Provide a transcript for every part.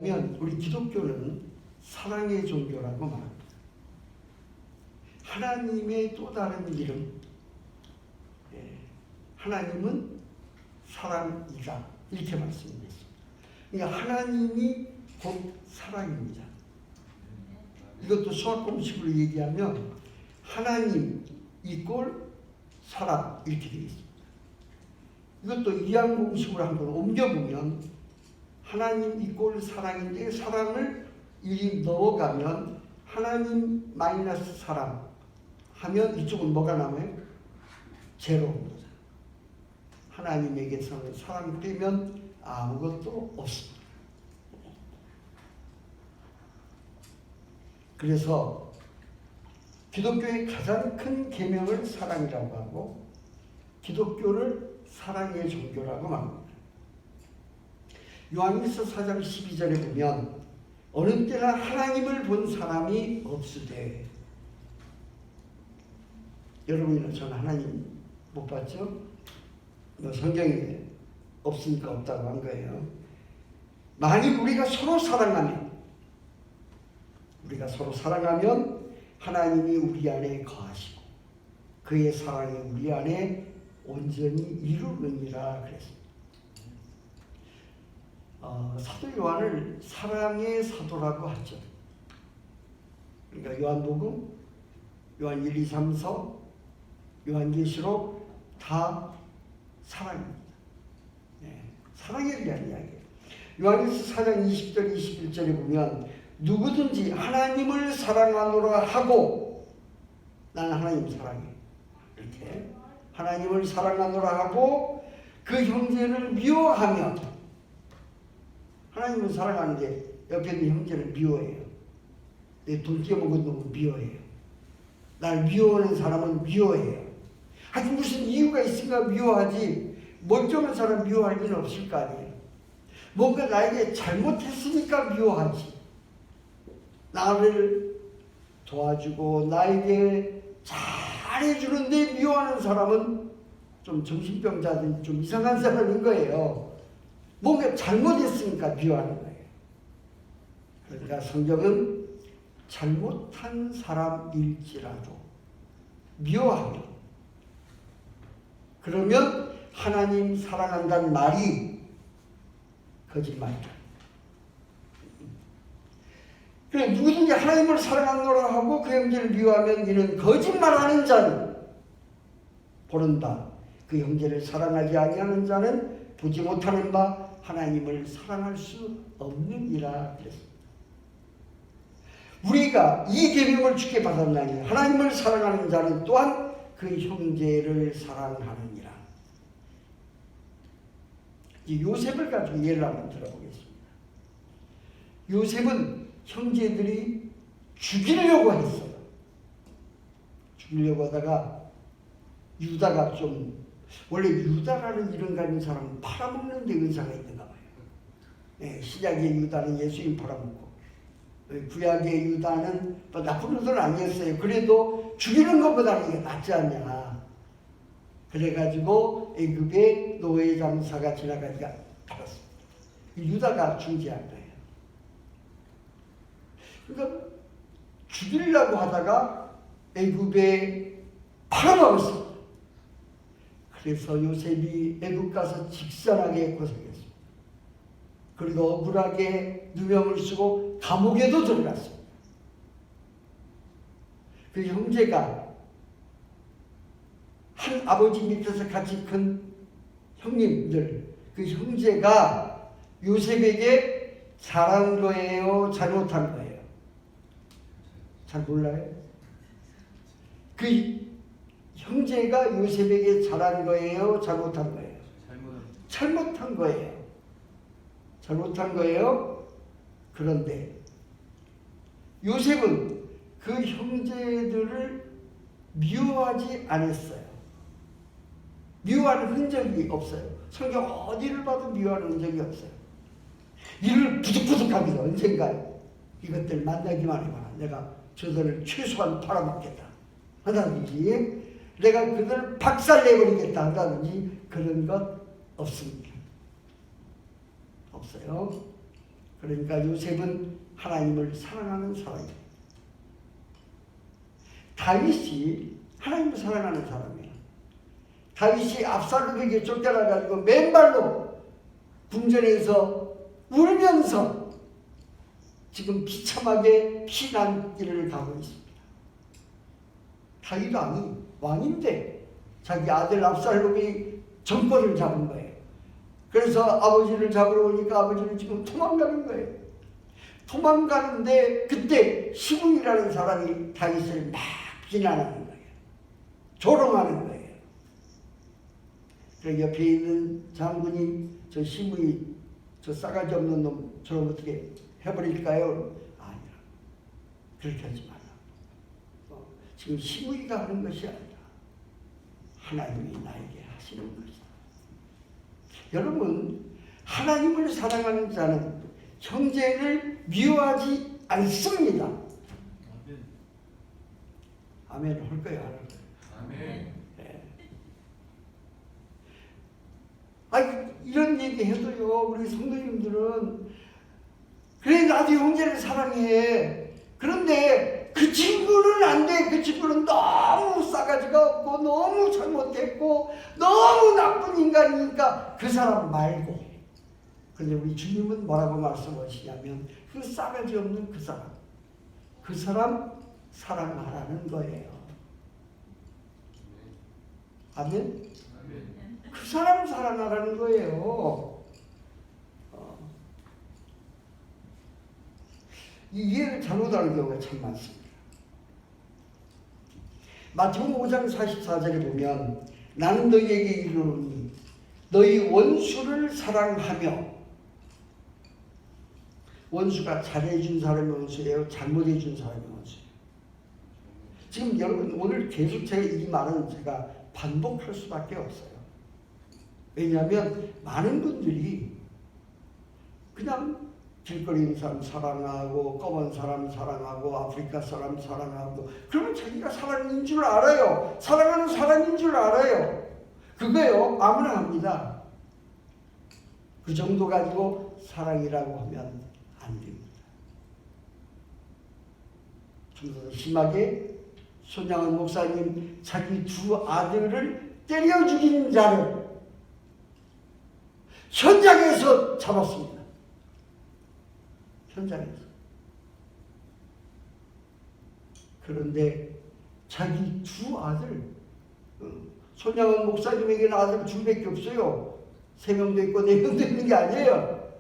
우리 기독교는 사랑의 종교라고 말합니다. 하나님의 또 다른 이름, 하나님은 사랑이다, 이렇게 말씀드렸습니다. 그러니까 하나님이 곧 사랑입니다. 이것도 수학 공식으로 얘기하면 하나님 이꼴 사랑, 이렇게 되겠습니다. 이것도 이항 공식으로 한번 옮겨보면 하나님 이꼴 사랑인데, 사랑을 이 넣어가면 하나님 마이너스 사랑 하면 이쪽은 뭐가 남아요? 제로입니다. 하나님에게서는 사랑 빼면 아무것도 없습니다. 그래서 기독교의 가장 큰 계명을 사랑이라고 하고, 기독교를 사랑의 종교라고 말합니다. 요한일서 4장 12절에 보면 어느 때나 하나님을 본 사람이 없으되, 여러분이나 저는 하나님 못 봤죠? 성경에 없으니까 없다고 한 거예요. 만일 우리가 서로 사랑하면 하나님이 우리 안에 거하시고 그의 사랑이 우리 안에 온전히 이루느니라 그랬습니다. 사도 요한을 사랑의 사도라고 하죠. 그러니까 요한복음, 요한 1, 2, 3서, 요한계시록 다 사랑입니다. 사랑에 대한 이야기예요. 요한일서 4장 20절 21절에 보면 누구든지 하나님을 사랑하노라 하고, 나는 하나님 사랑해, 이렇게 하나님을 사랑하노라 하고 그 형제를 미워하면, 하나님은 사랑하는데 옆에 있는 형제를 미워해요. 내 돈 떼어먹은 놈은 미워해요. 날 미워하는 사람은 미워해요. 하여튼 무슨 이유가 있으니까 미워하지, 멀쩡한 사람 미워할 일은 없을 거 아니에요. 뭔가 나에게 잘못했으니까 미워하지. 나를 도와주고 나에게 잘해주는데 미워하는 사람은 좀 정신병자든 좀 이상한 사람인 거예요. 뭔가 잘못했으니까 미워하는 거예요. 그러니까 성경은 잘못한 사람일지라도 미워하면, 그러면 하나님 사랑한다는 말이 거짓말이다. 그래, 누구든지 하나님을 사랑하노라 하고 그 형제를 미워하면 이는 거짓말하는 자는 보는다. 그 형제를 사랑하지 아니하는 자는 보지 못하는 바 하나님을 사랑할 수 없느니라 그랬습니다. 우리가 이 계명을 주께 받았나니 하나님을 사랑하는 자는 또한 그 형제를 사랑하느니라. 이 요셉을 가지고 예를 한번 들어보겠습니다. 요셉은 형제들이 죽이려고 했어요. 죽이려고 하다가 유다가 좀, 원래 유다라는 이름 가진 사람은 팔아먹는 데 의사가 있는가 봐요. 신약의 유다는 예수님 팔아먹고, 구약의 유다는 뭐 나쁜 놈은 아니었어요. 그래도 죽이는 것보다는 이게 낫지 않냐. 그래가지고 애굽의 노예 장사가 지나가니까 팔았습니다. 유다가 중지한 거예요. 그러니까 죽이려고 하다가 애굽에 팔아먹었습니다. 그래서 요셉이 애굽 가서 직선하게 고생했습니다. 그리고 억울하게 누명을 쓰고 감옥에도 들어갔습니다. 그 형제가, 한 아버지 밑에서 같이 큰 형님들, 그 형제가 요셉에게 잘한 거예요, 잘못한 거예요? 잘 몰라요? 그 형제가 요셉에게 잘한 거예요, 잘못한 거예요? 잘못한 거예요. 잘못한 거예요. 그런데 요셉은 그 형제들을 미워하지 않았어요. 미워하는 흔적이 없어요. 성경 어디를 봐도 미워하는 흔적이 없어요. 이를 부득부득하면서 언젠가 이것들 만나기만 해봐, 내가 저들을 최소한 팔아먹겠다 하다든지, 내가 그들을 박살내버리겠다 하다든지, 그런 것 없습니다. 없어요. 그러니까 요셉은 하나님을 사랑하는 사람이에요. 다윗이 하나님을 사랑하는 사람이에요. 다윗이 압살롬에게 쫓겨나가지고 맨발로 궁전에서 울면서 지금 비참하게 피난길을 가고 있습니다. 다윗 왕인데 자기 아들 압살롬이 정권을 잡은 거예요. 그래서 아버지를 잡으러 오니까 아버지는 지금 도망가는 거예요. 도망가는데 그때 시므이라는 사람이 다윗을 막 비난하는 거예요. 조롱하는 거예요. 그래서 옆에 있는 장군이 저 시므이 저 싸가지 없는 놈 저럼 어떻게 해버릴까요? 아니야. 그렇게 하지 마라. 지금 시므이가 하는 것이 아니라 하나님이 나에게 하시는 것이다. 여러분, 하나님을 사랑하는 자는 형제를 미워하지 않습니다. 아멘 할 거야, 안 할 거야? 아멘. 네. 이런 얘기 해도요, 우리 성도님들은 그래 나도 형제를 사랑해. 그런데 그 친구는 안 돼. 그 친구는 너무 싸가지가 없고 너무 잘못했고 너무 나쁜 인간이니까 그 사람 말고. 근데 우리 주님은 뭐라고 말씀하시냐면 그 싸가지 없는 그 사람 사랑하라는 거예요. 아멘? 그 사람 사랑하라는 거예요. 이 이해를 잘못하는 경우가 참 많습니다. 마태복음 5장 44절에 보면 나는 너희에게 이르노니 너희 원수를 사랑하며, 원수가 잘해준 사람이 원수예요? 잘못해준 사람이 원수예요? 지금 여러분 오늘 계속 이 말은 제가 반복할 수밖에 없어요. 왜냐하면 많은 분들이 그냥 길거리 있는 사람 사랑하고 검은 사람 사랑하고 아프리카 사람 사랑하고 그러면 자기가 사랑인 줄 알아요. 사랑하는 사람인 줄 알아요. 그거요 아무나 합니다. 그 정도 가지고 사랑이라고 하면 안 됩니다. 좀 더 심하게 손양원 목사님 자기 두 아들을 때려 죽인 자를 현장에서 잡았습니다. 현장에서. 그런데 자기 두 아들, 손양원 목사님에게는 아들 둘밖에 없어요. 3명도 있고 4명도 있는 게 아니에요.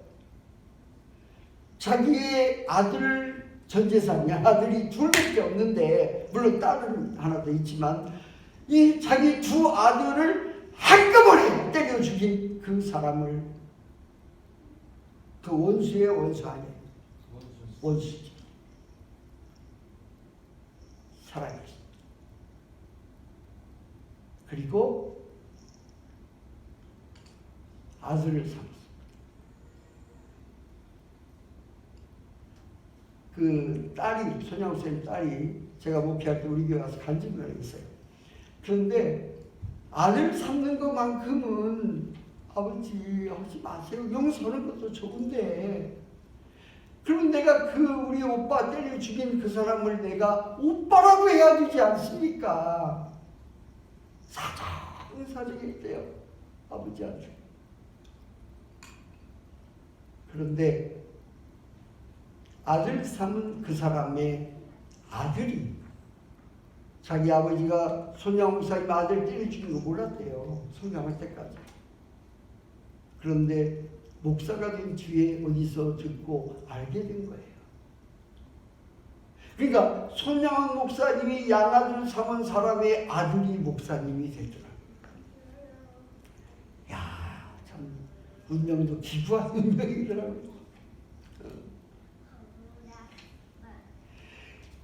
자기의 아들 전 재산이야. 아들이 둘밖에 없는데, 물론 딸은 하나 더 있지만, 이 자기 두 아들을 한꺼번에 때려 죽인 그 사람을, 그 원수의 원수 아니에요. 원수지. 살아있습니다. 그리고 아들을 삼았습니다. 그 딸이, 손양호 선생님 딸이 제가 목회할 때 우리 교회 와서 간증을 했어요. 그런데 아들 삼는 것만큼은 아버지 하지 마세요. 용서하는 것도 좋은데, 그럼 내가 그 우리 오빠 때려 죽인 그 사람을 내가 오빠라고 해야 되지 않습니까? 사정했대요. 아버지한테. 그런데 아들 삼은 그 사람의 아들이 자기 아버지가 손양호 목사님 아들 때려 죽인 거 몰랐대요. 성장할 때까지. 그런데 목사가 된 뒤에 어디서 듣고 알게 된 거예요. 그러니까 손양원 목사님이 양아들 삼은 사람의 아들이 목사님이 되더라고요. 야, 참 운명도 기부한 운명이더라고요.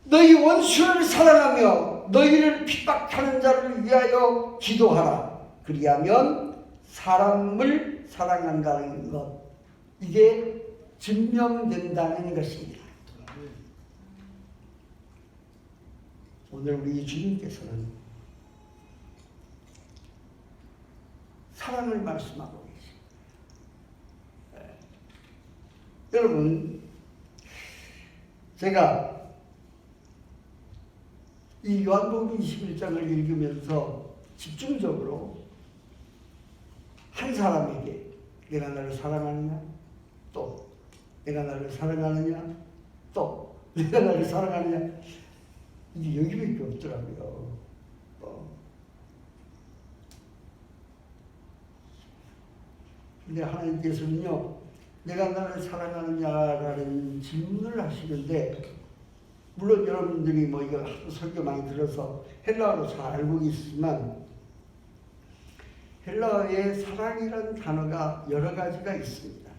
너희 원수를 사랑하며 너희를 핍박하는 자를 위하여 기도하라. 그리하면 사람을 사랑한다는 것, 이게 증명된다는 것입니다. 오늘 우리 주님께서는 사랑을 말씀하고 계십니다. 여러분, 제가 이 요한복음 21장을 읽으면서 집중적으로 한 사람에게 내가 나를 사랑하느냐, 또 내가 나를 사랑하느냐, 또 내가 나를 사랑하느냐, 이게 여기밖에 없더라고요. 근데 하나님께서는요, 내가 나를 사랑하느냐라는 질문을 하시는데, 물론 여러분들이 뭐 이거 설교 많이 들어서 헬라어로 잘 알고 있지만, 헬라어에 사랑이라는 단어가 여러 가지가 있습니다.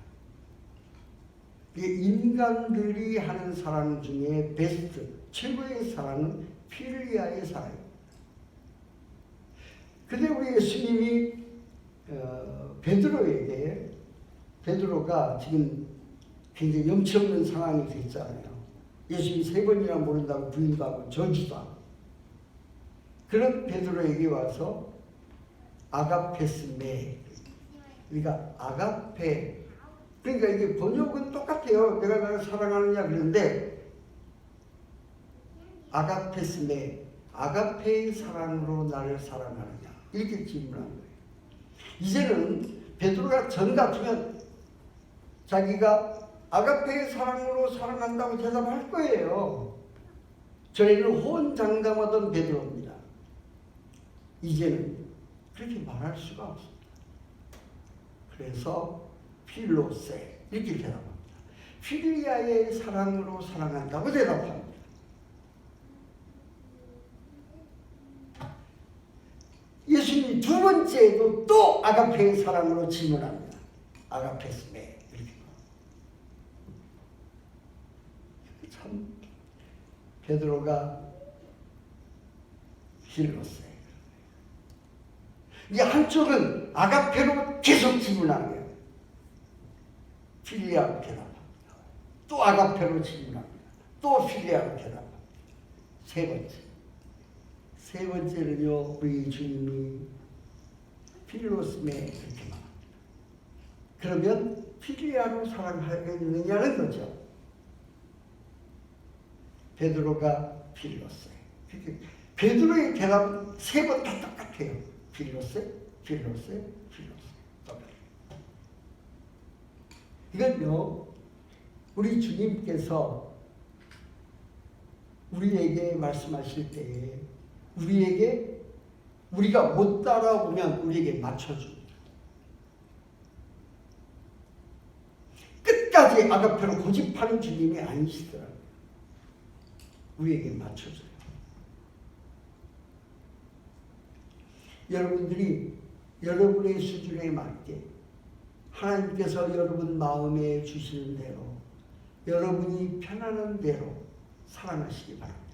인간들이 하는 사랑 중에 베스트, 최고의 사랑은 필리아의 사랑입니다. 근데 우리 예수님이 베드로에게, 베드로가 지금 굉장히 염치 없는 상황이 됐잖아요. 예수님이 3번이나 모른다고 부인도 하고 저주도 하고. 그런 베드로에게 와서 아가페스메, 그러니까 아가페, 그러니까 이게 번역은 똑같아요. 내가 나를 사랑하느냐 그런데 아가페스메, 아가페의 사랑으로 나를 사랑하느냐, 이렇게 질문한 거예요. 이제는 베드로가 전 같으면 자기가 아가페의 사랑으로 사랑한다고 대답할 거예요. 전에는 호언장담하던 베드로입니다. 이제는 그렇게 말할 수가 없습니다. 그래서 필로세, 이렇게 대답합니다. 필리아의 사랑으로 사랑한다고 대답합니다. 예수님이 두 번째에도 또 아가페의 사랑으로 질문합니다. 아가페스메, 이렇게. 참 베드로가 필로세, 이 한쪽은 아가페로 계속 질문하는 거예요. 필리아로 대답합니다. 또 아가페로 질문합니다. 또 필리아로 대답합니다. 세 번째는요, 우리 주님이 필로스메 이렇게 말합니다. 그러면 필리아로 사랑하겠느냐는 거죠. 베드로가 필로세. 베드로의 대답은 3번 다 똑같아요. 필로세, 필로세, 필로세. 이건요, 우리 주님께서 우리에게 말씀하실 때에 우리가 못 따라오면 우리에게 맞춰줍니다. 끝까지 아가페로 고집하는 주님이 아니시더라고요. 우리에게 맞춰줘요. 여러분들이 여러분의 수준에 맞게 하나님께서 여러분 마음에 주시는 대로, 여러분이 편안한 대로 사랑하시기 바랍니다.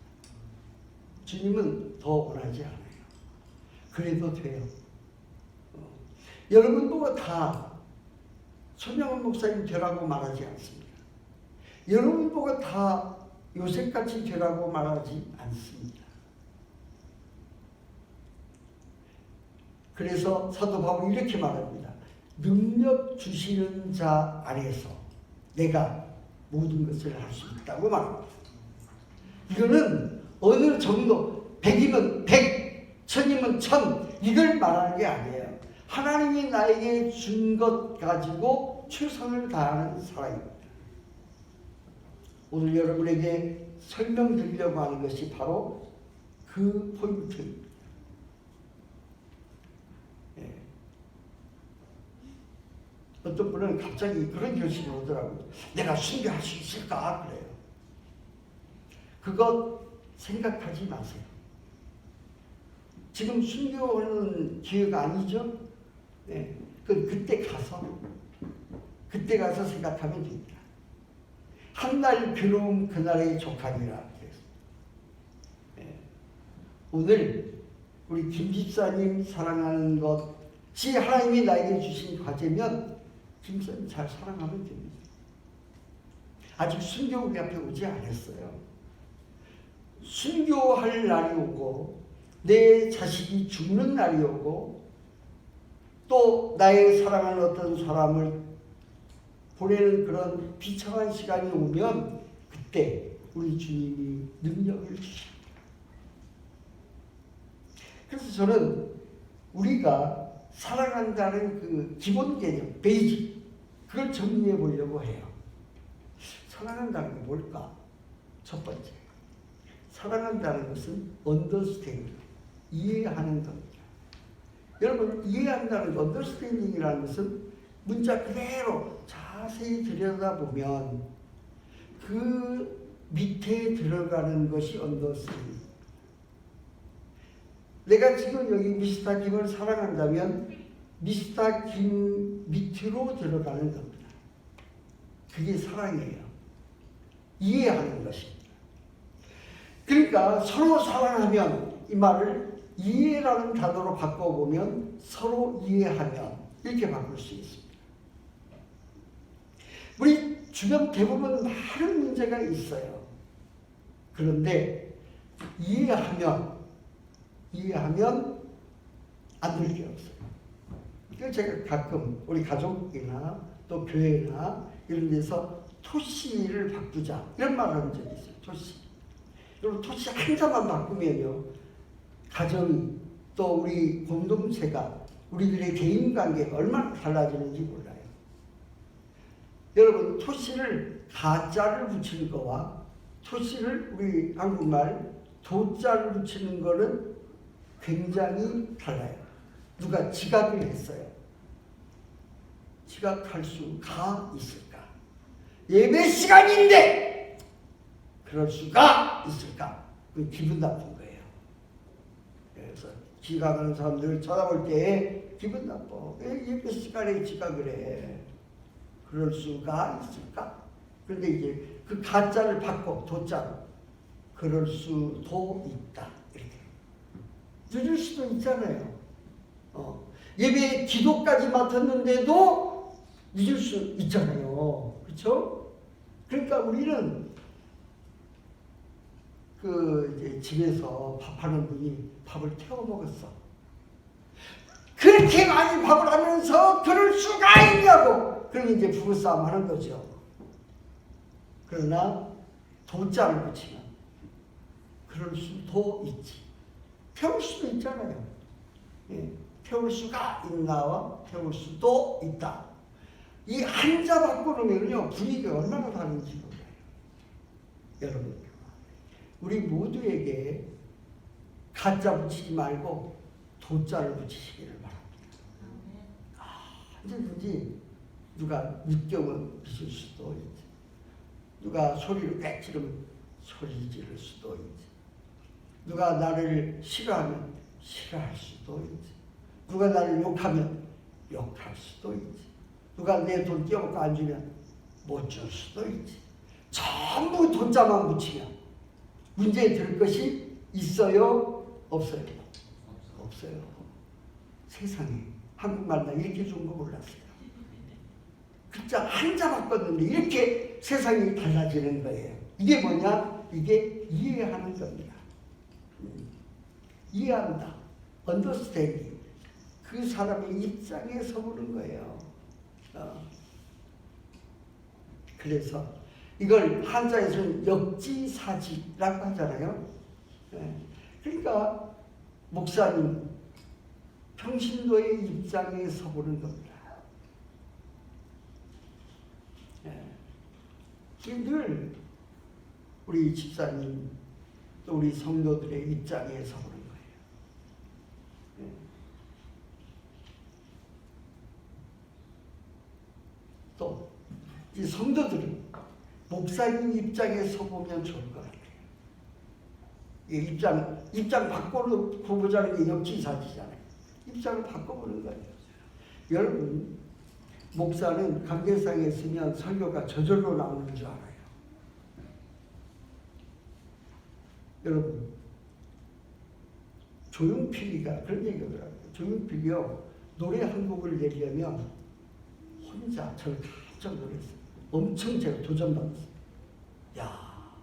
주님은 더 원하지 않아요. 그래도 돼요. 여러분 보고 다 손영원 목사님 되라고 말하지 않습니다. 여러분 보고 다 요셉같이 되라고 말하지 않습니다. 그래서 사도 바울이 이렇게 말합니다. 능력 주시는 자 안에서 내가 모든 것을 할 수 있다고 말합니다. 이거는 어느 정도 100이면 100, 1000이면 1000 이걸 말하는 게 아니에요. 하나님이 나에게 준 것 가지고 최선을 다하는 사람입니다. 오늘 여러분에게 설명드리려고 하는 것이 바로 그 포인트입니다. 어떤 분은 갑자기 그런 결심이 오더라고요. 내가 순교할 수 있을까? 그래요. 그것 생각하지 마세요. 지금 순교하는 기회가 아니죠? 네. 그때 가서 생각하면 됩니다. 한날 괴로움 그날의 족하니라. 네. 오늘 우리 김 집사님 사랑하는 것이 하나님이 나에게 주신 과제면 김 집사님 잘 사랑하면 됩니다. 아직 순교 우리 앞에 오지 않았어요. 순교할 날이 오고 내 자식이 죽는 날이 오고 또 나의 사랑하는 어떤 사람을 보내는 그런 비참한 시간이 오면 그때 우리 주님이 능력을 주십니다. 그래서 저는 우리가 사랑한다는 그 기본 개념, 베이직, 그걸 정리해 보려고 해요. 사랑한다는 게 뭘까? 첫 번째, 사랑한다는 것은 understanding, 이해하는 겁니다. 여러분, 이해한다는 understanding이라는 것은 문자 그대로 자세히 들여다보면 그 밑에 들어가는 것이 understanding. 내가 지금 여기 미스터 김을 사랑한다면 미스터 김 밑으로 들어가는 겁니다. 그게 사랑이에요. 이해하는 것입니다. 그러니까 서로 사랑하면, 이 말을 이해라는 단어로 바꿔보면 서로 이해하면, 이렇게 바꿀 수 있습니다. 우리 주변 대부분 많은 문제가 있어요. 그런데 이해하면 안 될 게 없어요. 그래서 제가 가끔 우리 가족이나 또 교회나 이런 데서 토시를 바꾸자 이런 말을 한 적이 있어요. 토시. 여러분, 토시 한 자만 바꾸면요, 가정이 또 우리 공동체가, 우리들의 개인 관계가 얼마나 달라지는지 몰라요. 여러분, 토시를 가자를 붙이는 거와 토시를 우리 한국말 도자를 붙이는 거는 굉장히 달라요. 누가 지각을 했어요. 지각할 수가 있을까? 예배 시간인데 그럴 수가 있을까? 그 기분 나쁜 거예요. 그래서 지각하는 사람들을 쳐다볼 때 기분 나빠. 왜 예배 시간에 지각을 해? 그럴 수가 있을까? 그런데 이제 그 가짜를 바꿔 도자로, 그럴 수도 있다. 이렇게 늦을 수도 있잖아요. 예배 기도까지 맡았는데도 늦을 수 있잖아요. 그렇죠? 그러니까 우리는 그 이제 집에서 밥하는 분이 밥을 태워 먹었어. 그렇게 많이 밥을 하면서 그럴 수가 있냐고. 그러면 이제 부부싸움 하는 거죠. 그러나 도자를 붙이면 그럴 수도 있지. 태울 수도 있잖아요. 예, 태울 수가 있나와 태울 수도 있다. 이 한자 바꾸면요 분위기가 얼마나 다른지 몰라요. 여러분, 우리 모두에게 가짜 붙이지 말고 도자를 붙이시기를 바랍니다. 언제든지 누가 늦경은 비실 수도 있지. 누가 소리를 꽥 지르면 소리 지를 수도 있지. 누가 나를 싫어하면 싫어할 수도 있지. 누가 나를 욕하면 욕할 수도 있지. 누가 내 돈 떼어먹고 안 주면 못 줄 수도 있지. 전부 돈자만 붙이면 문제에 들 것이 있어요? 없어요? 없어요. 세상에 한국말 나 이렇게 좋은 거 몰랐어요. 글자 한자 바꿨는데 이렇게 세상이 달라지는 거예요. 이게 뭐냐? 이게 이해하는 겁니다. 이해한다. understanding. 그 사람의 입장에 서보는 거예요. 그래서 이걸 한자에서는 역지사지라고 하잖아요. 그러니까 목사님, 평신도의 입장에 서보는 겁니다. 늘 우리 집사님 또 우리 성도들의 입장에 서보는 거예요. 또 이 성도들은 목사님 입장에 서보면 좋을 것 같아요. 이 입장 바꿔놓고 보자는 게 역지사지잖아요. 입장을 바꿔보는 거예요. 여러분, 목사는 강대상에 있으면 설교가 저절로 나오는 줄 알아요. 여러분, 조용필이가 그런 얘기를 하더라고요. 조용필이요, 노래 한 곡을 내려면 혼자 저를 깜짝 놀랐어요. 엄청 제가 도전받았어요. 야,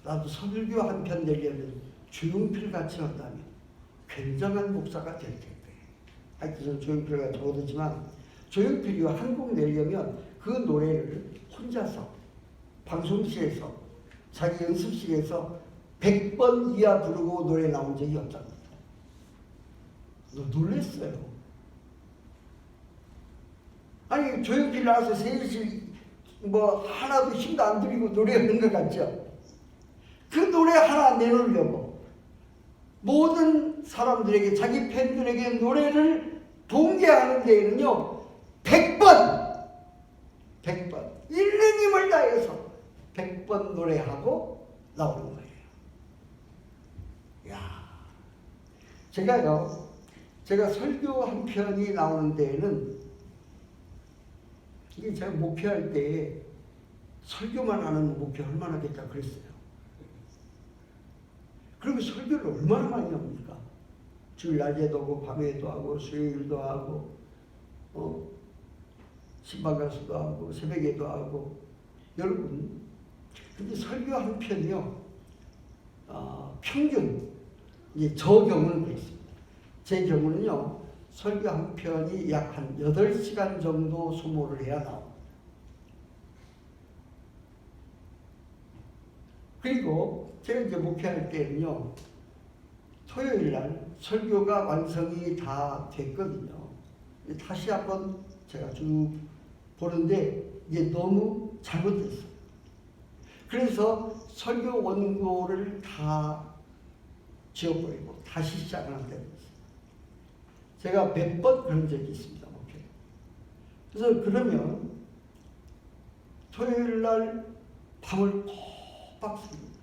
나도 설교 한 편 내려면 조용필 같이 한다면 굉장한 목사가 될 텐데. 하여튼 저는 조용필 같이 못하지만 조용필이와 한 곡 내려면 그 노래를 혼자서 방송실에서 자기 연습실에서 100번 이하 부르고 노래 나온 적이 없답니다. 놀랬어요. 아니 조용필 나와서 세일실 뭐 하나도 힘도 안 들이고 노래하는 것 같죠? 그 노래 하나 내놓으려고 모든 사람들에게 자기 팬들에게 노래를 동기하는 데에는요 100번 1년 힘을 다해서 100번 노래하고 나오는 거예요. 야, 제가 설교 한 편이 나오는 데에는 이게 제가 목회할 때 설교만 하는 목회 얼마나 하겠다 그랬어요. 그리고 설교를 얼마나 많이 합니까? 주일 낮에도 하고 밤에도 하고 수요일도 하고 신방가수도 하고 새벽에도 하고. 여러분 근데 설교 한 편이요 평균 이제 저 경우는 그렇습니다. 제 경우는요 설교 한 편이 약 한 8시간 정도 소모를 해야 나옵니다. 그리고 제가 이제 목회할 때는요 토요일 날 설교가 완성이 다 됐거든요. 다시 한번 제가 쭉 보는데 이게 너무 잘못됐어요. 그래서 설교 원고를 다 지워버리고 다시 시작을 한다고 했어요. 제가 몇 번 그런 적이 있습니다. 목회. 그래서 그러면 토요일 날 밤을 꼬박 샙니다.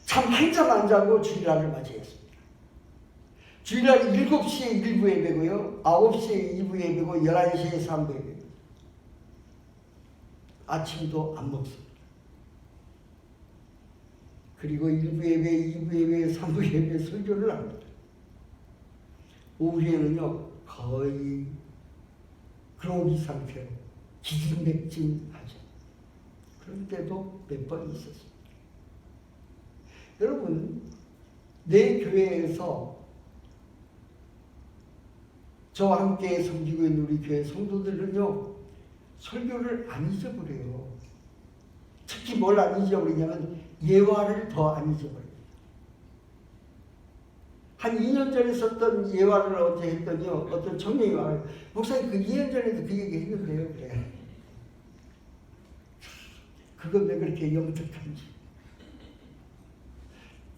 잠 한 잠 안 자고 주일날을 맞이했습니다. 주일날 7시에 1부 예배고요. 9시에 2부 예배고 11시에 3부 예배고 아침도 안 먹습니다. 그리고 1부 예배, 2부 예배, 3부 예배 설교를 합니다. 오후에는요 거의 그러기 상태로 기진맥진하죠. 그런 때도 몇 번 있었습니다. 여러분 내 교회에서 저와 함께 섬기고 있는 우리 교회 성도들은요 설교를 안 잊어버려요. 특히 뭘 안 잊어버리냐면 예화를 더 안 잊어버려요. 한 2년 전에 썼던 예화를 어제 했더니요 어떤 청년이 와요. 목사님 그 2년 전에도 그 얘기 했는데요. 그래. 그건 왜 그렇게 영특한지.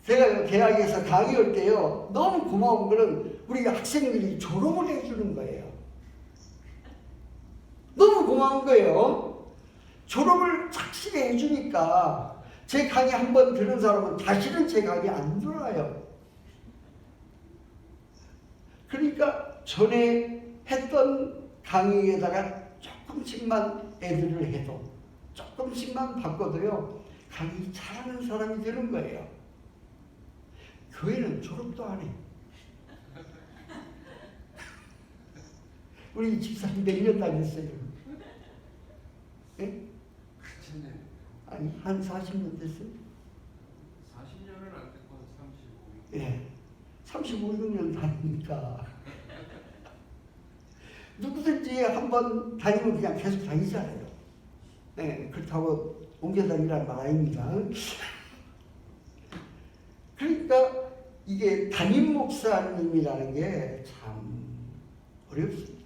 제가 대학에서 강의 올 때요 너무 고마운 거는 우리 학생들이 졸업을 해주는 거예요. 너무 고마운 거예요. 졸업을 착실히 해주니까 제 강의 한 번 들은 사람은 다시는 제 강의 안 들어요. 그러니까 전에 했던 강의에다가 조금씩만 애들을 해도 조금씩만 바꿔도요 강의 잘하는 사람이 되는 거예요. 교회는 졸업도 안 해. 우리 집사님 몇 년 다녔어요? 예? 아니 한 40년 됐어요. 40년을 안 됐고 35년. 예, 35년 다니니까 누구든지 한번 다니면 그냥 계속 다니잖아요. 예, 그렇다고 옮겨 다니라는 말 아닙니다. 그러니까 이게 담임 목사님이라는 게 참 어렵습니다.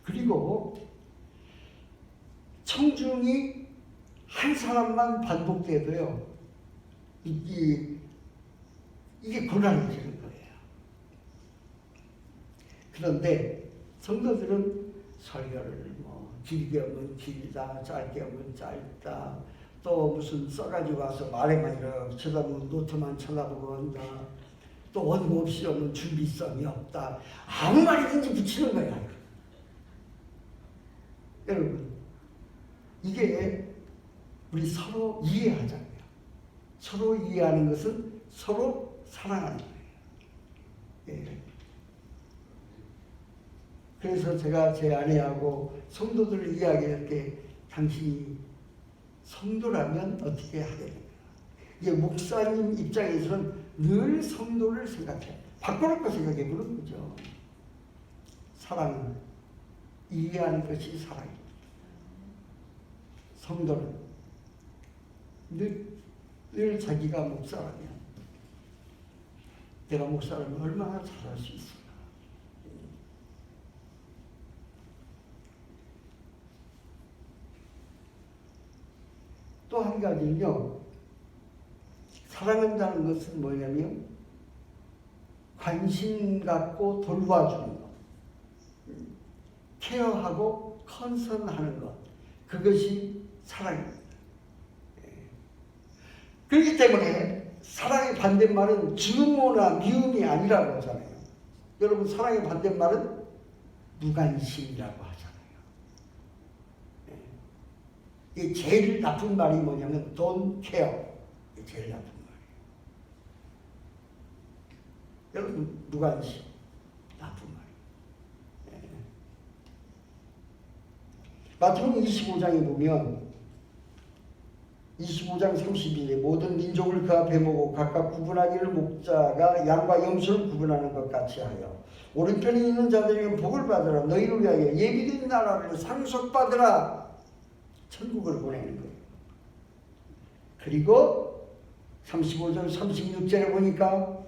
그리고 청중이 한 사람만 반복돼도요 이게 고난해지는 거예요. 그런데 성도들은 설교를 뭐 길게 하면 길다, 짧게 하면 짧다, 또 무슨 써가지고 와서 말에만 이렇게 쳐다보면 노트만 쳐다보고 한다, 또 원고 없이 오면 준비성이 없다, 아무 말이든지 붙이는 거야. 여러분 이게 우리 서로 이해하자고요. 서로 이해하는 것은 서로 사랑하는 거예요. 예. 그래서 제가 제 아내하고 성도들을 이야기할 때 당신이 성도라면 어떻게 하겠는가. 이게 목사님 입장에서는 늘 성도를 생각해. 바꿔놓고 생각해 보는 거죠. 사랑을 이해하는 것이 사랑입니다. 성도는 늘 자기가 목사라면, 내가 목사라면 얼마나 잘할 수 있을까. 또 한 가지는요, 사랑한다는 것은 뭐냐면 관심 갖고 돌봐주는 것, 케어하고 컨선하는 것, 그것이 사랑입니다. 그렇기 때문에 사랑의 반대말은 증오나 미움이 아니라고 하잖아요. 여러분, 사랑의 반대말은 무관심이라고 하잖아요. 이 제일 나쁜 말이 뭐냐면 don't care. 이게 제일 나쁜 말이에요. 여러분, 무관심 나쁜 말이에요. 마태복음 25장에 보면 25장 31절에 모든 민족을 그 앞에 모고 각각 구분하기를 목자가 양과 염소를 구분하는 것 같이 하여 오른편에 있는 자들에게 복을 받으라. 너희를 위하여 예비된 나라를 상속받으라. 천국을 보내는 거예요. 그리고 35절 36절에 보니까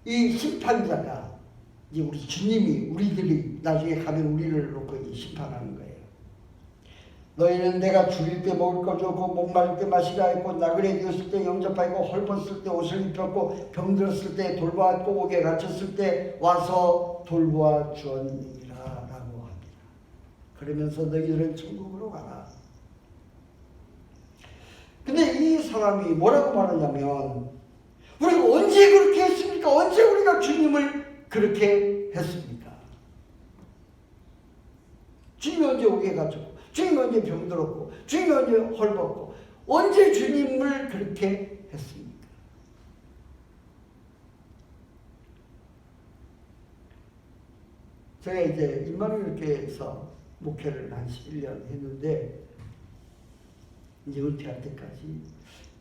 이 심판자가 이제 우리 주님이 우리들이 나중에 가면 우리를 놓고 이제 심판하는 거예요. 너희는 내가 죽일 때 먹을 거 주고 목마를 때 마시게 하였고 나그네 되었을 때 영접하였고 헐벗을 때 옷을 입혔고 병들었을 때 돌보았고 옥에 갇혔을 때 와서 돌보아 주었느니라 라고 합니다. 그러면서 너희들은 천국으로 가라. 근데 이 사람이 뭐라고 말하냐면 우리가 언제 그렇게 했습니까? 언제 우리가 주님을 그렇게 했습니까? 주님이 언제 옥에 갇혔고 주님이 언제 병들었고 주님이 언제 헐벗고 언제 주님을 그렇게 했습니까? 제가 이제 임마누엘 교회에서 목회를 한 11년 했는데 이제 은퇴할 때까지.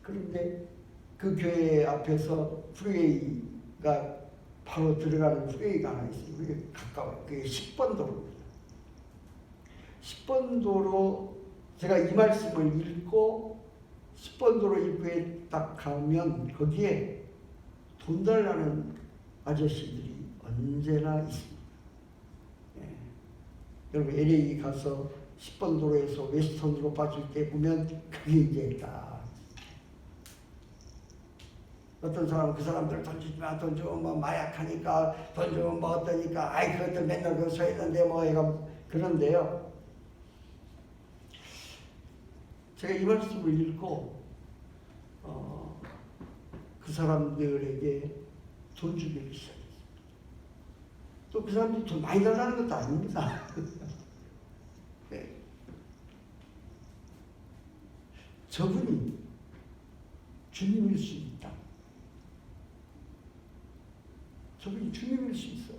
그런데 그 교회 앞에서 프리웨이가 바로 들어가는 프리웨이가 하나 있어요. 그게 가까워요. 그게 10번 도로입니다. 10번 도로 제가 이 말씀을 읽고 10번 도로 입구에 딱 가면 거기에 돈 달라는 아저씨들이 언제나 있습니다. 예. 여러분 LA 가서 10번 도로에서 웨스턴으로 빠질 때 보면 그게 이제 딱 어떤 사람은 그 사람들 돈 주지 마, 돈 주면 뭐 마약하니까, 돈 주면 뭐 어떠니까, 아이 그것들 맨날 그 서 있는데 뭐 얘가 그런데요. 제가 이 말씀을 읽고 그 사람들에게 돈 주기를 시작했습니다. 또 그 사람들이 돈 많이 달라는 것도 아닙니다. 네. 저분이 주님일 수 있다. 저분이 주님일 수 있어.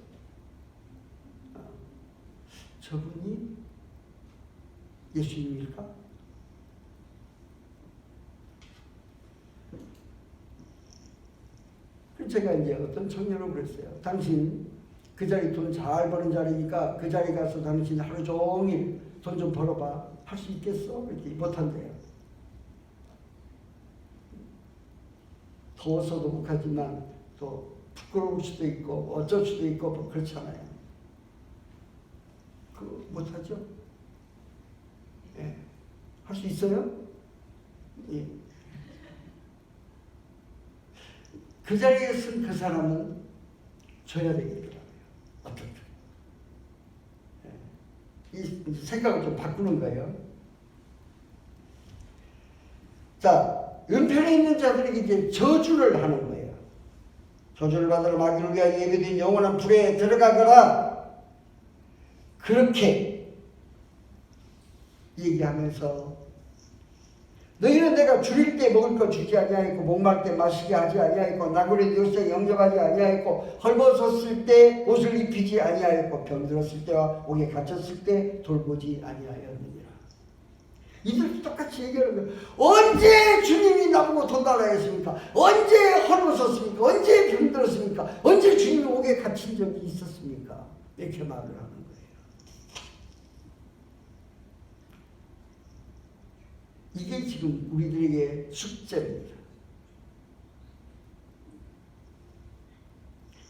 저분이 예수님일까? 제가 이제 어떤 청년을 그랬어요. 당신 그 자리 돈 잘 버는 자리니까 그 자리 가서 당신 하루 종일 돈 좀 벌어봐. 할 수 있겠어? 그랬더니 못한대요. 더워서도 못하지만 또 부끄러울 수도 있고 어쩔 수도 있고 뭐 그렇잖아요. 그 못하죠? 예. 할 수 있어요? 예. 그 자리에 쓴 그 사람은 줘야 되겠더라고요. 어떻게? 예. 이 생각을 좀 바꾸는 거예요. 자, 은편에 있는 자들에게 이제 저주를 하는 거예요. 저주를 받으러 마귀를 위하여 예비된 영원한 불에 들어가거라. 그렇게 얘기하면서 너희는 내가 줄일 때 먹을 거 주지 아니하였고 목말 때 마시게 하지 아니하였고 나그네 되었을 때 영접하지 아니하였고 헐벗었을 때 옷을 입히지 아니하였고 병들었을 때와 옥에 갇혔을 때 돌보지 아니하였느니라. 이들도 똑같이 얘기하는 거예요. 언제 주님이 나보고 돈 달라 했습니까? 언제 헐벗었습니까? 언제 병들었습니까? 언제 주님이 옥에 갇힌 적이 있었습니까? 이렇게 말을 하는 거예요. 이게 지금 우리들에게 숙제입니다.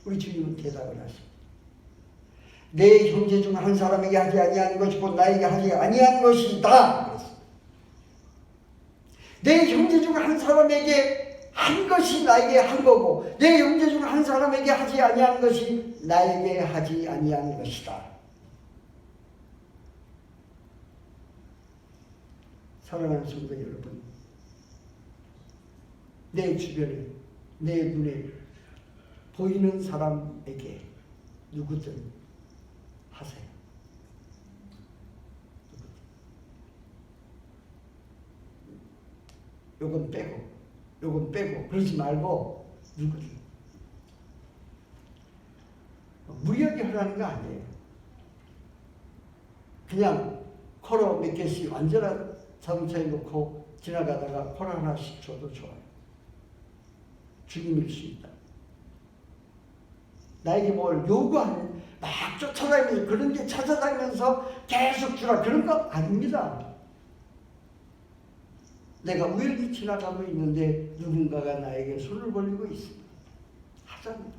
우리 주님은 대답을 하십니다. 내 형제 중 한 사람에게 하지 아니한 것이 곧 나에게 하지 아니한 것이다. 내 형제 중 한 사람에게 한 것이 나에게 한 거고 내 형제 중 한 사람에게 하지 아니한 것이 나에게 하지 아니한 것이다. 사랑하는 성도 여러분, 내 주변에 내 눈에 보이는 사람에게 누구든 하세요. 요건 빼고 그러지 말고 누구든 무리하게 하라는 거 아니에요. 그냥 코로 몇 개씩 완전한 자동차에 놓고 지나가다가 코로 하나씩 줘도 좋아요. 주님일 수 있다. 나에게 뭘 요구하는 막 쫓아다니면서 그런 게 찾아다니면서 계속 주라 그런 거 아닙니다. 내가 우연히 지나가고 있는데 누군가가 나에게 손을 벌리고 있습니다. 하자는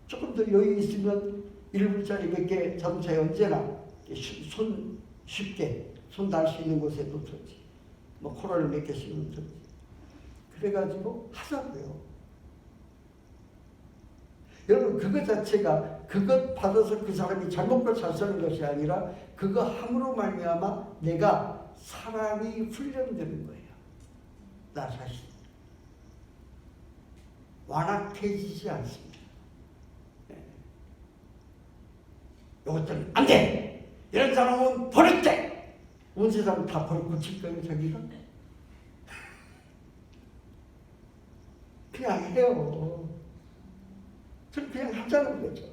조금 더 여유 있으면 1불짜리 몇 개 자동차에 언제나 손 쉽게 손 닿을 수 있는 곳에 놓든지 뭐 코로를 몇 개씩 놓든지 그래가지고 하자고요. 여러분 그거 자체가 그것 받아서 그 사람이 잘 먹고 잘 사는 것이 아니라 그거 함으로 말미암아 내가 사랑이 훈련되는 거예요. 나 자신 완악해지지 않습니다. 이것들은 안 돼! 이런 사람은 버릇돼! 온 세상 다 버릇 고칠 거예요, 자기가? 그냥 해요. 저는 그냥 하자는 거죠.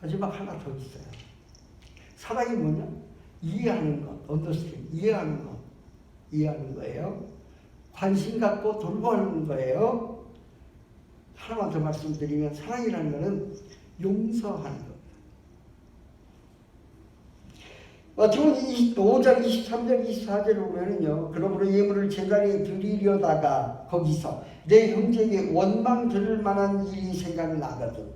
마지막 하나 더 있어요. 사랑이 뭐냐? 이해하는 것, 언더스탠, 이해하는 거예요. 관심 갖고 돌보는 거예요. 하나만 더 말씀드리면 사랑이라는 것은 용서하는 겁니다. 지금 5장 23절 24절을 보면은요. 그러므로 예물을 제단에 드리려다가 거기서 내 형제에게 원망 들을 만한 일이 생각나거든.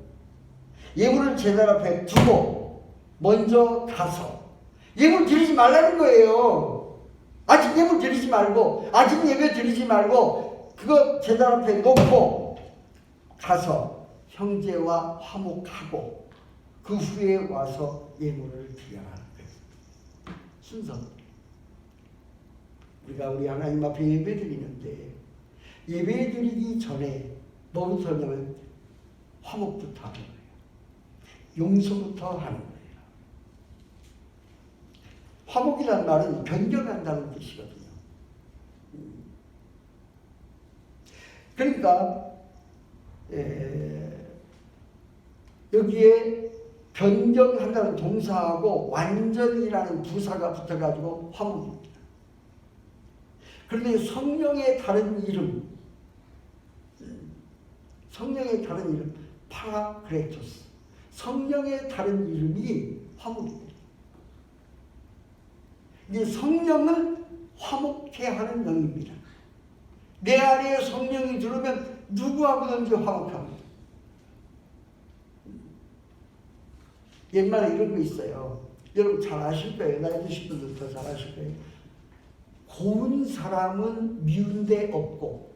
예물을 제단 앞에 두고 먼저 가서 예물 드리지 말라는 거예요. 아직 예물 드리지 말고 아직 예배 드리지 말고 그거 제단 앞에 놓고 가서 형제와 화목하고 그 후에 와서 예물을 드려라. 순서. 우리가 우리 하나님 앞에 예배 드리는데 예배 드리기 전에 뭐부터 하냐면 화목부터 하는 거예요. 용서부터 하는 거예요. 화목이라는 말은 변경한다는 뜻이거든요. 그러니까 여기에 변경한다는 동사하고 완전이라는 부사가 붙어가지고 화목입니다. 그런데 성령의 다른 이름, 파라크레토스, 성령의 다른 이름이 화목입니다. 이제 성령은 화목케 하는 영입니다. 내 안에 성령이 들어오면 누구하고든지 화목합니다. 옛말에 이런 거 있어요. 여러분 잘 아실 거예요. 나이 드신 분들 더 잘 아실 거예요. 고운 사람은 미운 데 없고,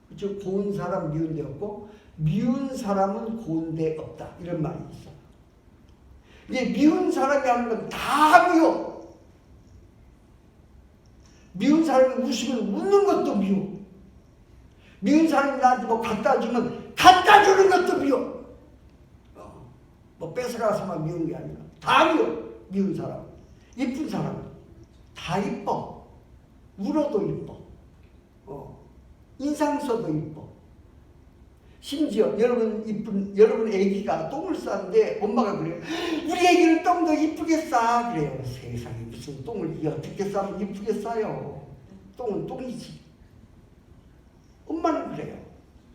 그렇죠? 고운 사람 미운 데 없고, 미운 사람은 고운 데 없다. 이런 말이 있어요. 이제 미운 사람이 하는 건 다 미워. 미운 사람이 웃으면 웃는 것도 미워. 미운 사람이 나한테 뭐 갖다 주면 갖다 주는 것도 미워. 뭐 뺏어가서만 미운 게 아니라 다 미워. 미운 사람, 이쁜 사람 다 이뻐. 울어도 이뻐. 인상 써도 이뻐. 심지어 여러분 애기가 똥을 싸는데 엄마가 그래요. 우리 애기는 똥도 이쁘게 싸. 그래요. 세상에 무슨 똥을 어떻게 싸면 이쁘게 싸요. 똥은 똥이지. 엄마는 그래요.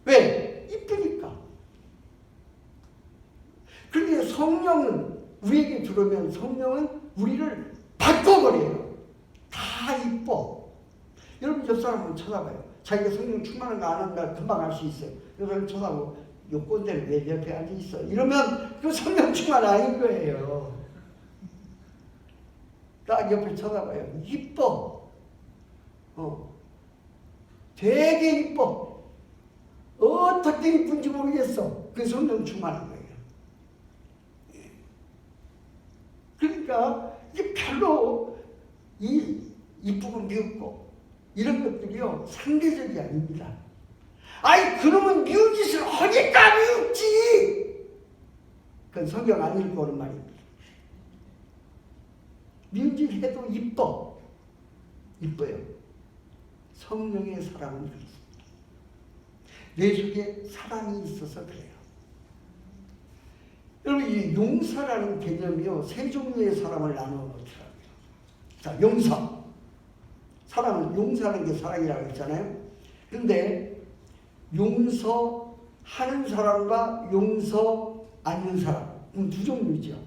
왜? 이쁘니까. 성령은 우리에게 들어오면 성령은 우리를 바꿔버려요. 다 이뻐. 여러분 옆 사람 한번 쳐다봐요. 자기가 성령 충만한 거 안 한다 금방 알 수 있어요. 옆 사람 쳐다보고 요 꼰대는 왜 옆에 앉아 있어? 이러면 그 성령 충만 아닌 거예요. 딱 옆에 쳐다봐요. 이뻐. 되게 이뻐. 어떻게 이쁜지 모르겠어. 그 성령 충만한 거예요. 그러니까 이게 별로 이쁘고 미흡고 이런 것들이요 상대적이 아닙니다. 아이 그러면 미운 짓을 하니까 미웠지. 그건 성경 안 읽고 오는 말입니다. 미운 짓 해도 이뻐요. 성령의 사랑은 그렇습니다. 내 속에 사랑이 있어서 그래요. 여러분 이 용서라는 개념이요 세 종류의 사랑을 나누어놓더라고요. 자, 용서. 사랑은 용서하는 게 사랑이라고 했잖아요. 그런데 용서하는 사람과 용서 않는 사람 두 종류죠.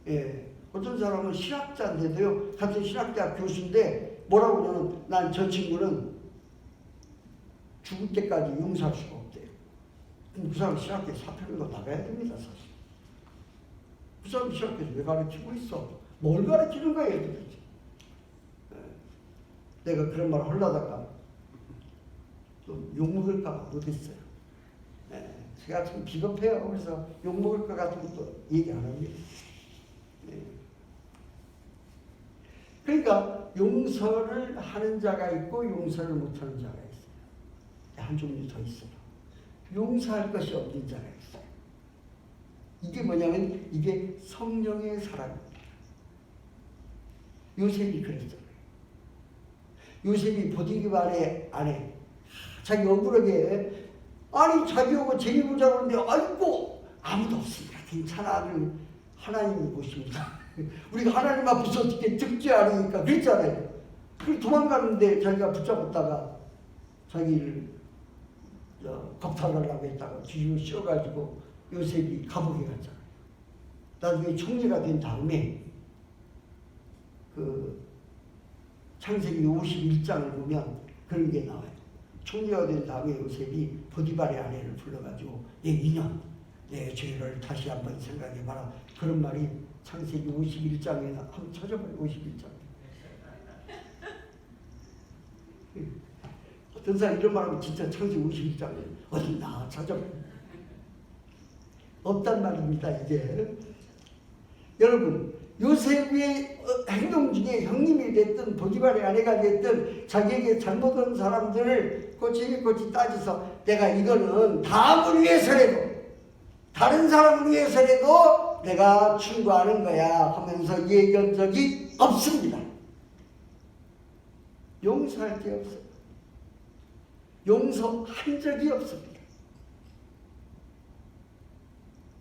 예, 어떤 사람은 실학자인데도요 같은 실학자 교수인데 뭐라고 그러면 난 저 친구는 죽을 때까지 용서할 수가 없대요. 그 사람 실학교에 사표를 나가야 됩니다. 사실. 그 사람 실학교에서 왜 가르치고 있어? 뭘 가르치는 거예요 도대체? 내가 그런 말 하려다가 또 욕먹을까 못했어요. 제가 참 비겁해요. 그래서 욕먹을 것 같은 것도 얘기 안 합니다. 그러니까 용서를 하는 자가 있고 용서를 못하는 자가 있어요. 한 종류 더 있어요. 용서할 것이 없는 자가 있어요. 이게 뭐냐면 이게 성령의 사랑입니다. 요셉이 그랬잖아요. 요셉이 보디발의 아내 자기 억울하게 아니 자기하고 재미 보자고 하는데 아이고 아무도 없으니까 괜찮아. 하나님이 보십니다. 우리가 하나님 앞에서 어떻게 듣지 않으니까 그랬잖아요. 그리고 도망가는데 자기가 붙잡았다가 자기를 겁탈하려고 했다가 뒤로 씌워가지고 요셉이 감옥에 갔잖아요. 나중에 총리가 된 다음에 그 창세기 51장을 보면 그런 게 나와요. 총리가 된 다음에 요셉이 보디발의 아내를 불러가지고 얘 인연 내 죄를 다시 한번 생각해봐라. 그런 말이 창세기 51장에 한번 찾아봐요. 51장. 어떤 사람 이런 말하면 진짜 창세기 51장에 어디 나 찾아봐요. 없단 말입니다. 이게 여러분 요셉의 행동 중에 형님이 됐든 보디발의 아내가 됐든 자기에게 잘못한 사람들을 꼬치꼬치 따져서 내가 이거는 다음을 위해서라도 다른 사람을 위해서라도 내가 충고하는 거야 하면서 얘기한 적이 없습니다. 용서할 게 없어요. 용서한 적이 없습니다.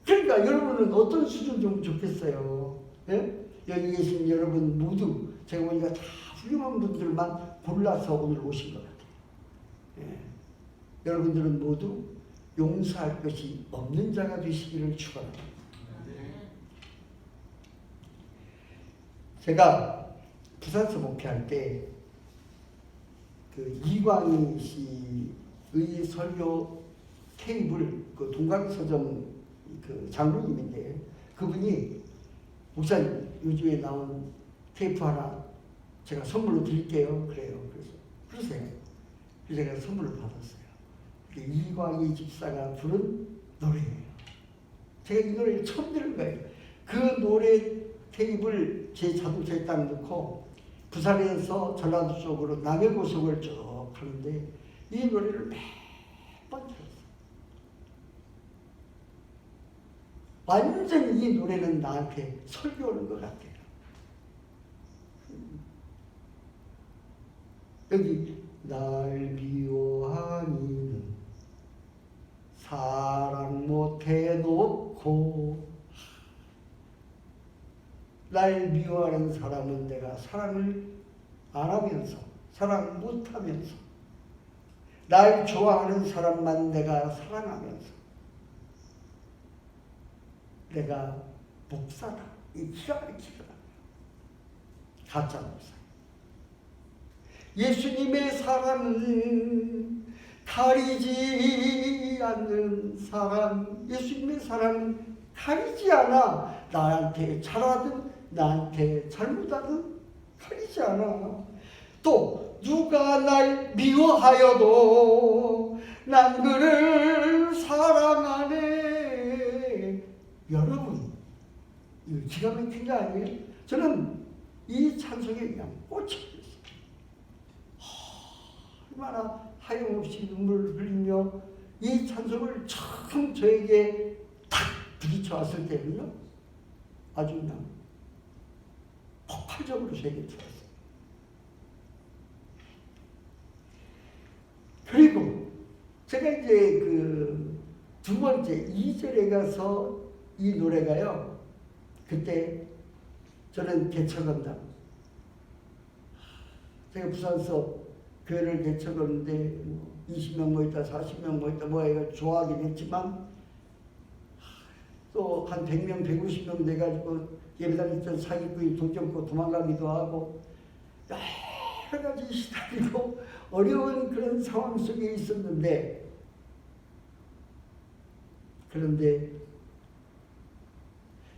그러니까 여러분은 어떤 수준 좀 좋겠어요. 예? 여기 계신 여러분 모두 제가 보니까 다 훌륭한 분들만 골라서 오늘 오신 것 같아요. 예. 여러분들은 모두 용서할 것이 없는 자가 되시기를 축원합니다. 제가 부산서 목회할 때 그 이광희 씨의 설교 테이블 그 동강서점 그 장로님인데 그분이 목사님 요즘에 나온 테이프 하나 제가 선물로 드릴게요. 그래요. 그래서 그러세요. 그래서 제가 선물을 받았어요. 이광희 집사가 부른 노래예요. 제가 이 노래를 처음 들은 거예요. 그 노래 테이프를 제 자동차에 딱 넣고 부산에서 전라도 쪽으로 남해고속을 쭉 하는데 이 노래를 매번 들었어요. 완전히 이 노래는 나한테 설교하는 것 같아요. 여기 날 미워하니 사랑 못해놓고 날 미워하는 사람은 내가 사랑을 안 하면서 사랑 못하면서 날 좋아하는 사람만 내가 사랑하면서 내가 목사다. 이 기가 막히더라. 가짜 목사. 예수님의 사랑은 가리지 않는 사랑. 예수님의 사랑은 가리지 않아. 나한테 잘하든 나한테 잘못하든 가리지 않아. 또 누가 날 미워하여도 난 그를 사랑하네. 여러분, 이거 기가 막힌 거 아니에요? 저는 이 찬송에 그냥 꽂혀있어요. 얼마나 하염없이 눈물을 흘리며 이 찬송을 처음 저에게 탁 부딪혀 왔을 때는요, 아주 그냥 폭발적으로 저에게 들어왔어요. 그리고 제가 이제 그 두 번째 2절에 가서 이 노래가요, 그때 저는 개척한다. 제가 부산서 교회를 개척하는데 20명 모였다 40명 모였다 뭐가 좋아하긴 했지만 또 한 100명 150명 돼가지고 예배당 있던 사기꾼이 돈 잡고 도망가기도 하고 여러 가지 시달리고 어려운 그런 상황 속에 있었는데, 그런데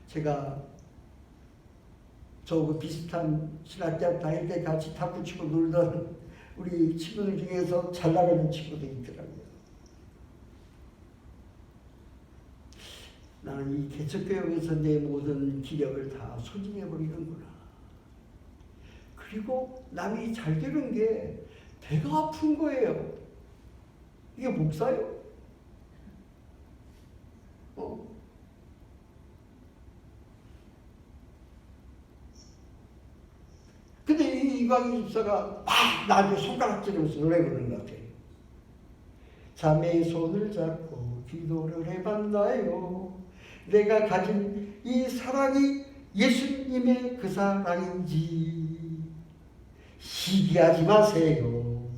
제가 저하고 비슷한 신학대학 다닐 때 같이 탁구 치고 놀던 우리 친구들 중에서 잘 나가는 친구도 있더라고요. 나는 이 개척교회에서 내 모든 기력을 다 소진해버리는구나. 그리고 남이 잘 되는 게 배가 아픈 거예요. 이게 목사요? 근데 이광희 집사가 막 나한테 손가락질하면서 노래 부르는 것 같아요. 자매의 손을 잡고 기도를 해봤나요? 내가 가진 이 사랑이 예수님의 그 사랑인지. 시기하지 마세요.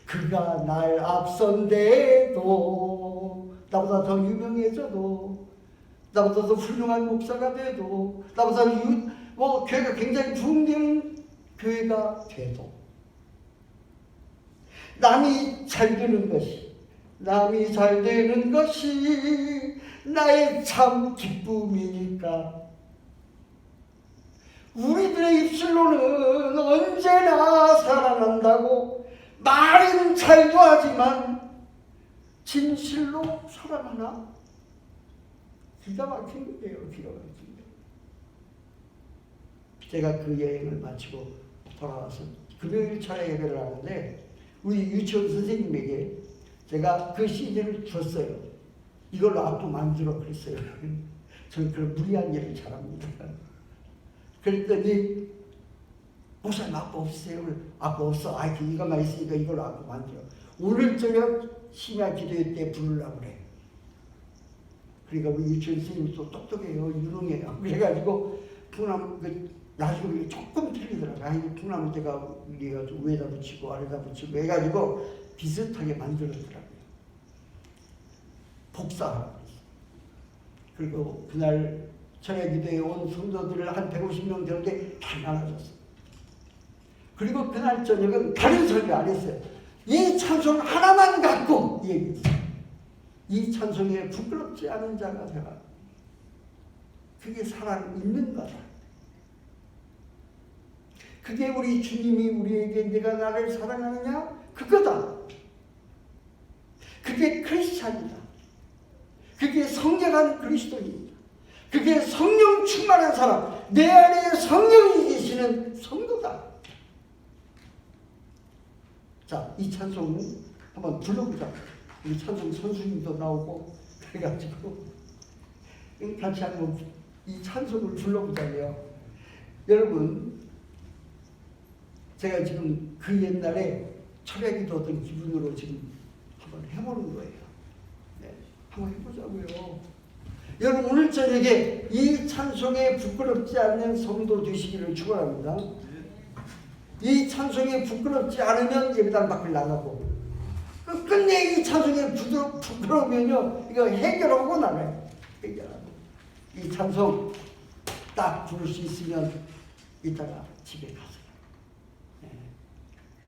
그가 날 앞선대도, 나보다 더 유명해져도, 나보다 더 훌륭한 목사가 돼도, 나보다 교회가 굉장히 부흥되는 교회가 돼도, 남이 잘 되는 것이 나의 참 기쁨이니까. 우리들의 입술로는 언제나 사랑한다고 말은 잘도 하지만 진실로 사랑하나? 기가 막힌 거예요. 기가 막힌 거. 제가 그 여행을 마치고 돌아와서 금요일 차례 예배를 하는데 우리 유치원 선생님에게 제가 그 CD를 줬어요. 이걸로 악보 만들어 그랬어요. 저는 그런 무리한 일을 잘합니다. 그랬더니 목사님 악보 없으세요? 악보 없어. 이거만 있으니까 이걸로 악보 만들어. 오늘 저녁 심야 기도회 때 부르려고 그래. 그러니까 우리 유치원 선생님이 또 똑똑해요. 유능해요. 그래가지고 풍나무 나중에 조금 틀리더라고요. 풍나무 제가 우리가 좀 위에다 붙이고 아래다 붙이고 해가지고 비슷하게 만들었더라고요. 복사하라고 그랬어요. 그리고 그날 저녁 기도에 온 성도들을 한 150명 되는데 다 나눠줬어요. 그리고 그날 저녁은 다른 설교 안 했어요. 이 찬송 하나만 갖고 얘기했어요. 이 찬송에 부끄럽지 않은 자가 되라. 그게 사랑 있는 거다. 그게 우리 주님이 우리에게 내가 나를 사랑하느냐? 그거다. 그게 크리스찬이다. 그게 성령한 그리스도인이다. 그게 성령 충만한 사람, 내 안에 성령이 계시는 성도다. 자, 이 찬송은 한번 불러보자. 우리 찬송 선수님도 나오고 그래가지고 같이 한번 이 찬송을 불러보자고요. 여러분, 제가 지금 그 옛날에 철야기도 어떤 기분으로 지금 한번 해보는 거예요. 네, 한번 해보자고요. 여러분, 오늘 저녁에 이 찬송에 부끄럽지 않는 성도 되시기를 축원합니다. 이 찬송에 부끄럽지 않으면 예배당 밖을 나가고, 끝내 이 찬송에 부끄러우면요, 이거 해결하고 나가요. 해결하고. 이 찬송 딱 부를 수 있으면 이따가 집에 가서